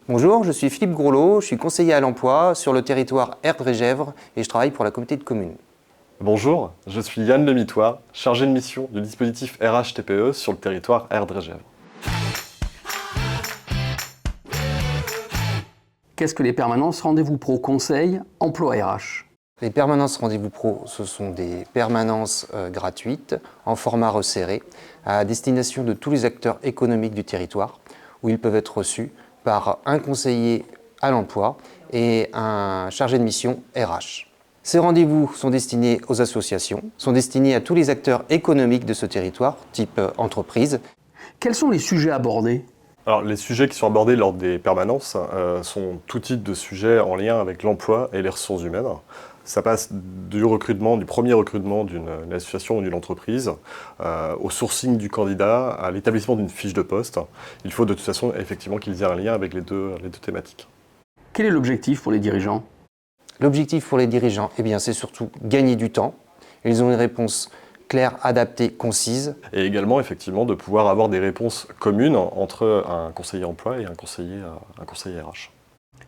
Bonjour, je suis Philippe Groulot, je suis conseiller à l'emploi sur le territoire Erdre-et-Gèvres et je travaille pour la communauté de communes. Bonjour, je suis Yann Lemitois, chargé de mission du dispositif RH-TPE sur le territoire Erdre-et-Gèvres. Qu'est-ce que les permanences rendez-vous pro conseil emploi RH? Les permanences rendez-vous pro, ce sont des permanences gratuites en format resserré à destination de tous les acteurs économiques du territoire où ils peuvent être reçus par un conseiller à l'emploi et un chargé de mission RH. Ces rendez-vous sont destinés aux associations, sont destinés à tous les acteurs économiques de ce territoire, type entreprise. Quels sont les sujets abordés? Alors, les sujets qui sont abordés lors des permanences sont tout type de sujets en lien avec l'emploi et les ressources humaines. Ça passe du premier recrutement d'une association ou d'une entreprise, au sourcing du candidat, à l'établissement d'une fiche de poste. Il faut de toute façon effectivement qu'il y ait un lien avec les deux thématiques. Quel est l'objectif pour les dirigeants? L'objectif pour les dirigeants, c'est surtout gagner du temps. Ils ont une réponse claire, adaptée, concise. Et également, effectivement, de pouvoir avoir des réponses communes entre un conseiller emploi et un conseiller RH.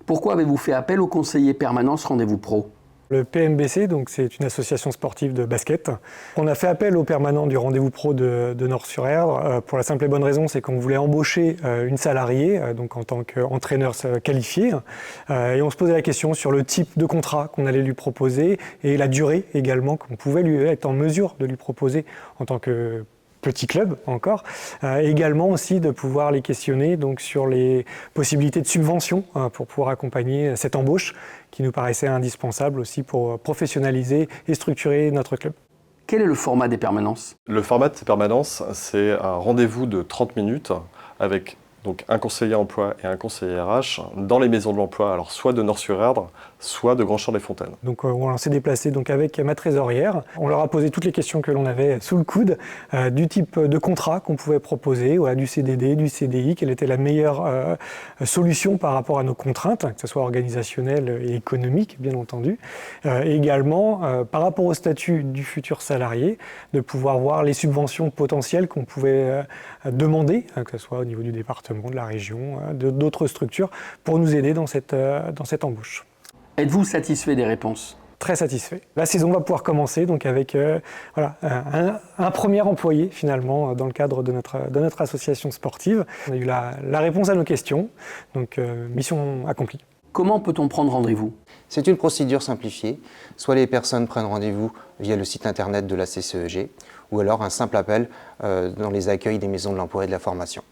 Pourquoi avez-vous fait appel au conseiller permanence rendez-vous pro? Le PMBC, donc c'est une association sportive de basket. On a fait appel au permanent du rendez-vous pro de Nord-sur-Erdre pour la simple et bonne raison, c'est qu'on voulait embaucher une salariée, donc en tant qu'entraîneur qualifié. Et on se posait la question sur le type de contrat qu'on allait lui proposer et la durée également qu'on pouvait lui être en mesure de lui proposer en tant que petit club encore, également aussi de pouvoir les questionner donc sur les possibilités de subvention pour pouvoir accompagner cette embauche qui nous paraissait indispensable aussi pour professionnaliser et structurer notre club. Quel est le format des permanences? Le format de ces permanences, c'est un rendez-vous de 30 minutes avec donc un conseiller emploi et un conseiller RH dans les maisons de l'emploi, alors soit de Nord-sur-Erdre, soit de Grand-Champ-des-Fontaines. Donc on s'est déplacé donc avec ma trésorière. On leur a posé toutes les questions que l'on avait sous le coude, du type de contrat qu'on pouvait proposer, du CDD, du CDI, quelle était la meilleure solution par rapport à nos contraintes, que ce soit organisationnelles et économiques, bien entendu. Et également, par rapport au statut du futur salarié, de pouvoir voir les subventions potentielles qu'on pouvait demander, que ce soit au niveau du département, de la région, d'autres structures, pour nous aider dans cette embauche. Êtes-vous satisfait des réponses? Très satisfait. La saison va pouvoir commencer donc avec un premier employé finalement dans le cadre de notre association sportive. On a eu la réponse à nos questions, donc mission accomplie. Comment peut-on prendre rendez-vous? C'est une procédure simplifiée. Soit les personnes prennent rendez-vous via le site internet de la CCEG, ou alors un simple appel dans les accueils des maisons de l'emploi et de la formation.